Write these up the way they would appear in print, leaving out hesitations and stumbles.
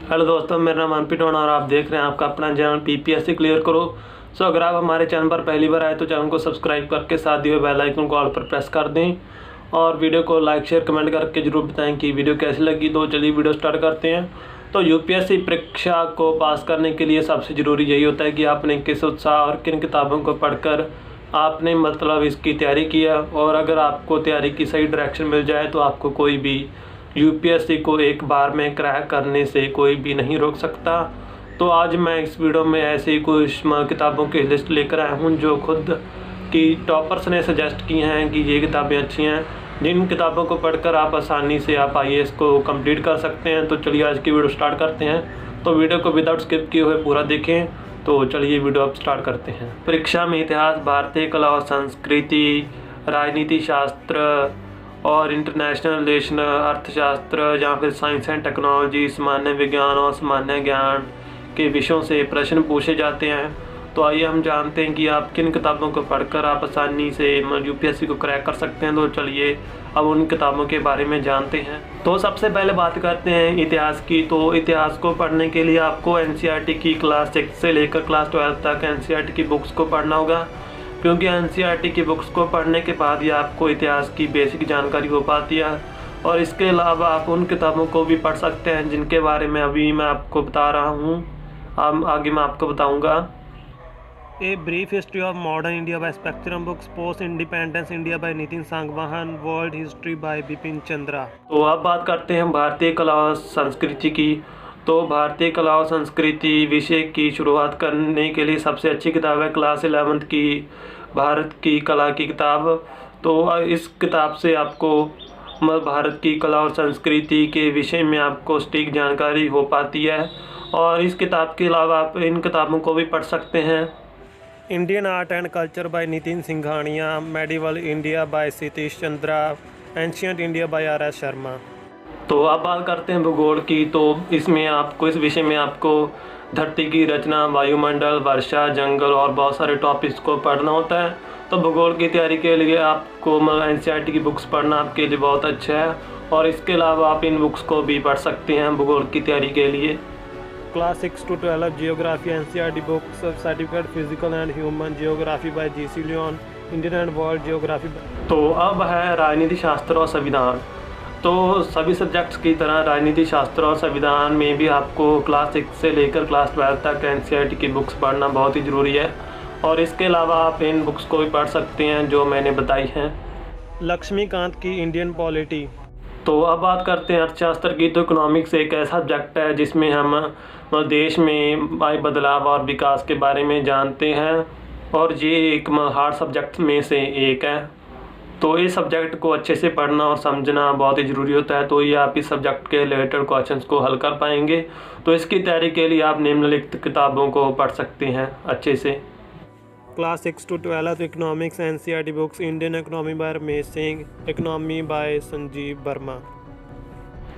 Hello दोस्तों, मेरा नाम अनपिट और आप देख रहे हैं आपका अपना चैनल पीपीएससी क्लियर करो। अगर आप हमारे चैनल पर पहली बार आए तो चैनल को सब्सक्राइब करके साथ दिए बेल आइकन को ऑल पर प्रेस कर दें और वीडियो को लाइक शेयर कमेंट करके जरूर बताएं कि वीडियो कैसी लगी। तो चलिए वीडियो स्टार्ट करते हैं। तो यूपीएससी परीक्षा को पास करने के लिए सबसे ज़रूरी यही होता है कि आपने किस उत्साह और किन किताबों को पढ़कर आपने इसकी तैयारी किया। और अगर आपको तैयारी की सही डायरेक्शन मिल जाए तो आपको कोई भी यूपीएससी को एक बार में क्रैक करने से कोई भी नहीं रोक सकता। तो आज मैं इस वीडियो में ऐसे ही कुछ किताबों की लिस्ट लेकर आया हूँ जो खुद की टॉपर्स ने सजेस्ट की हैं कि ये किताबें अच्छी हैं, जिन किताबों को पढ़कर आप आसानी से आप आईएएस को कंप्लीट कर सकते हैं। तो चलिए आज की वीडियो स्टार्ट करते हैं। तो वीडियो को विदाउट स्किप किए हुए पूरा देखें। तो चलिए वीडियो अब स्टार्ट करते हैं। परीक्षा में इतिहास, भारतीय कला और संस्कृति, राजनीति शास्त्र और इंटरनेशनल रिलेशन, अर्थशास्त्र या फिर साइंस एंड टेक्नोलॉजी, सामान्य विज्ञान और सामान्य ज्ञान के विषयों से प्रश्न पूछे जाते हैं। तो आइए हम जानते हैं कि आप किन किताबों को पढ़कर आप आसानी से यूपीएससी को क्रैक कर सकते हैं। तो चलिए अब उन किताबों के बारे में जानते हैं। तो सबसे पहले बात करते हैं इतिहास की। तो इतिहास को पढ़ने के लिए आपको एनसीईआरटी की क्लास 6 से लेकर क्लास 12 तक एनसीईआरटी की बुक्स को पढ़ना होगा, क्योंकि एनसीईआरटी की बुक्स को पढ़ने के बाद ही आपको इतिहास की बेसिक जानकारी हो पाती है। और इसके अलावा आप उन किताबों को भी पढ़ सकते हैं जिनके बारे में अभी मैं आपको बता रहा हूँ, आगे मैं आपको बताऊँगा। A brief history of modern India by spectrum books, post independence India by Nitin Sangwan, world history by Bipin Chandra. तो अब बात करते हैं भारतीय कला और संस्कृति की। तो भारतीय कला और संस्कृति विषय की शुरुआत करने के लिए सबसे अच्छी किताब है क्लास 11 की भारत की कला की किताब। तो इस किताब से आपको भारत की कला और संस्कृति के विषय में आपको सटीक जानकारी हो पाती है। और इस किताब के अलावा आप इन किताबों को भी पढ़ सकते हैं। Indian art and culture by Nitin Singhania, medieval India by Satish Chandra, ancient India by RS. Sharma. तो अब बात करते हैं भूगोल की। तो इसमें आपको इस विषय में आपको धरती की रचना, वायुमंडल, वर्षा, जंगल और बहुत सारे टॉपिक्स को पढ़ना होता है। तो भूगोल की तैयारी के लिए आपको एनसीईआरटी की बुक्स पढ़ना आपके लिए बहुत अच्छा है। और इसके अलावा आप इन बुक्स को भी पढ़ सकते हैं भूगोल की तैयारी के लिए। Class 6 to 12 geography NCERT books, certificate physical and human geography by GC Leong, Indian and world geography. तो अब है राजनीति शास्त्र और संविधान। तो सभी सब्जेक्ट्स की तरह राजनीति शास्त्र और संविधान में भी आपको क्लास 6 से लेकर क्लास 12 तक एनसीईआरटी की बुक्स पढ़ना बहुत ही ज़रूरी है। और इसके अलावा आप इन बुक्स को भी पढ़ सकते हैं जो मैंने बताई हैं। लक्ष्मीकांत की इंडियन पॉलिटी। तो अब बात करते हैं अर्थशास्त्र की। तो इकोनॉमिक्स एक ऐसा सब्जेक्ट है जिसमें हम देश में आए बदलाव और विकास के बारे में जानते हैं, और ये एक हार्ड सब्जेक्ट में से एक है। तो इस सब्जेक्ट को अच्छे से पढ़ना और समझना बहुत ही ज़रूरी होता है। तो ये आप इस सब्जेक्ट के रिलेटेड क्वेश्चंस को हल कर पाएंगे। तो इसकी तैयारी के लिए आप निम्नलिखित किताबों को पढ़ सकते हैं अच्छे से। Class 6 to 12 economics NCERT books, Indian economy bye Ramesh Singh, economy bye Sanjeev Verma.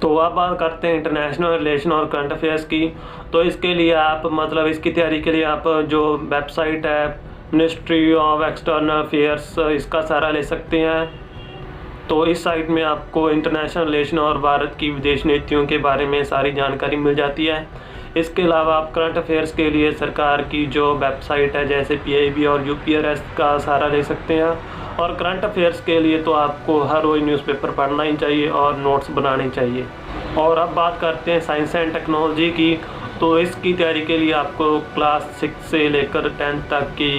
तो अब बात करते हैं इंटरनेशनल रिलेशन और करंट अफेयर्स की। तो इसके लिए आप इसकी तैयारी के लिए आप जो वेबसाइट है मिनिस्ट्री ऑफ एक्सटर्नल अफेयर्स, इसका सहारा ले सकते हैं। तो इस साइट में आपको इंटरनेशनल रिलेशन और भारत की विदेश नीतियों के बारे में सारी जानकारी मिल जाती है। इसके अलावा आप करंट अफेयर्स के लिए सरकार की जो वेबसाइट है जैसे पीआईबी और यूपीआरएस का सहारा ले सकते हैं। और करंट अफेयर्स के लिए तो आपको हर रोज़ न्यूज़पेपर पढ़ना ही चाहिए और नोट्स बनाने चाहिए। और अब बात करते हैं साइंस एंड टेक्नोलॉजी की। तो इसकी तैयारी के लिए आपको क्लास 6 से लेकर 10 तक की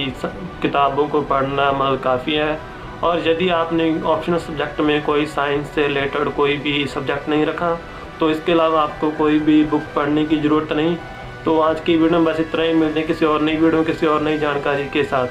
किताबों को पढ़ना काफ़ी है। और यदि आपने ऑप्शनल सब्जेक्ट में कोई साइंस से रिलेटेड कोई भी सब्जेक्ट नहीं रखा तो इसके अलावा आपको कोई भी बुक पढ़ने की ज़रूरत नहीं। तो आज की वीडियो में बस इतना ही। मिलते हैं किसी और नई वीडियो किसी और नई जानकारी के साथ।